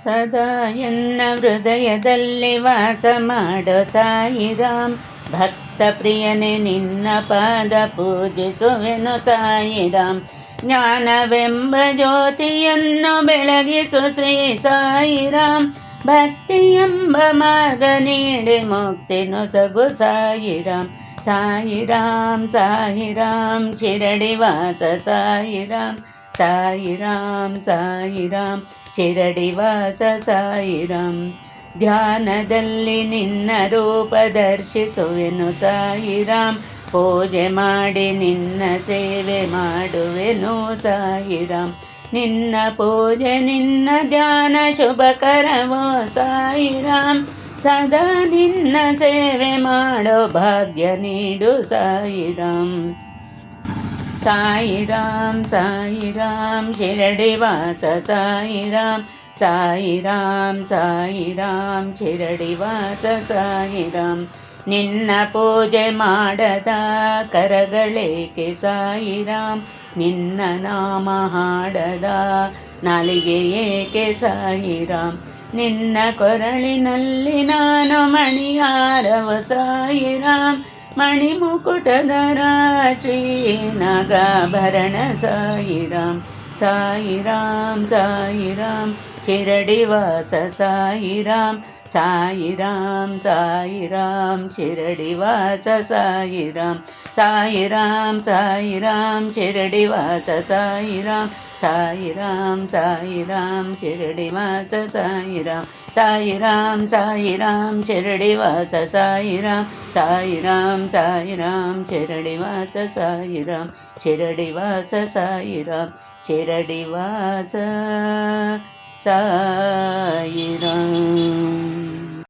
ಸದಾ ಎನ್ನ ಹೃದಯದಲ್ಲಿ ವಾಸ ಮಾಡೋ ಸಾಯಿರಾಮ್. ಭಕ್ತ ಪ್ರಿಯನೇ ನಿನ್ನ ಪಾದ ಪೂಜಿಸುವೆನು ಸಾಯಿರಾಮ್. ಜ್ಞಾನವೆಂಬ ಜ್ಯೋತಿಯನ್ನು ಬೆಳಗಿಸು ಶ್ರೀ ಸಾಯಿರಾಮ್. ಭಕ್ತಿ ಎಂಬ ಮಾರ್ಗ ನೀಡಿ ಮುಕ್ತಿ ನೊಸಗು ಸಾಯಿರಾಮ್. ಸಾಯಿರಾಮ್ ಸಾಯಿರಾಮ್ ಶಿರಡಿ ವಾಸ ಸಾಯಿರಾಮ್. ಸಾಯಿರಾಮ್ ಸಾಯಿರಾಮ್ ಶಿರಡಿ ವಾಸ ಸಾಯಿರಾಮ್. ಧ್ಯಾನದಲ್ಲಿ ನಿನ್ನ ರೂಪ ದರ್ಶಿಸುವೆನು ಸಾಯಿರಾಮ್. ಪೂಜೆ ಮಾಡಿ ನಿನ್ನ ಸೇವೆ ಮಾಡುವೆನು ಸಾಯಿರಾಮ್. ನಿನ್ನ ಪೂಜೆ ನಿನ್ನ ಧ್ಯಾನ ಶುಭಕರವೋ ಸಾಯಿರಾಮ್. ಸದಾ ನಿನ್ನ ಸೇವೆ ಮಾಡೋ ಭಾಗ್ಯ ನೀಡು ಸಾಯಿರಾಮ್. ಸಾಯಿರಾಮ್ ಸಾಯಿರಾಮ್ ಶಿರಡಿ ವಾಸ ಸಾಯಿರಾಮ್. ಸಾಯಿರಾಮ್ ಸಾಯಿರಾಮ್ ಶಿರಡಿ ವಾಸ ಸಾಯಿರಾಮ್. ನಿನ್ನ ಪೂಜೆ ಮಾಡದ ಕರಗಳೇಕೆ ಸಾಯಿರಾಮ್. ನಿನ್ನ ನಾಮ ಹಾಡದ ನಾಲಿಗೆ ಏಕೆ ಸಾಯಿರಾಮ್. ನಿನ್ನ ಕೊರಳಿನಲ್ಲಿ ನಾನು ಮಣಿಹಾರವ ಸಾಯಿರಾಮ್. ಮಣಿಮುಕುಟಧರ ಶ್ರೀ ನಾಗಾಭರಣ ಸಾಯಿರಾಮ್. ಸಾಯಿರಾಮ್ ಸಾಯಿರಾಮ್ ಶಿರಡಿ ವಾಸ ಸಾಯಿರಾಮ್. ಸಾಯಿರಾಮ್ ಸಾಯಿರಾಮ್ ಶಿರಡಿ ವಾಸ ಸಾಯಿರಾಮ್. ಸಾಯಿರಾಮ್ ಸಾಯಿರಾಮ್ ಶಿರಡಿ ವಾಸ ಸಾಯಿರಾಮ್. ಸಾಯಿರಾಮ್ ಸಾಯಿರಾಮ್ ಶಿರಡಿ ವಾಸ ಸಾಯಿರಾಮ್. ಸಾಯಿರಾಮ್ ಸಾಯಿರಾಮ್ ಶಿರಡಿ ವಾಸ ಸಾಯಿರಾಮ್. ಸಾಯಿರಾಮ್ ಸಾಯಿರಾಮ್ ಶಿರಡಿ ವಾಸ ಸಾಯಿರಾಮ್. ಶಿರಡಿ ವಾಸ ಸಾಯಿರಾಮ್. ಶಿರಡಿ ವಾಸ ಸಾಯಿರಾಮ್.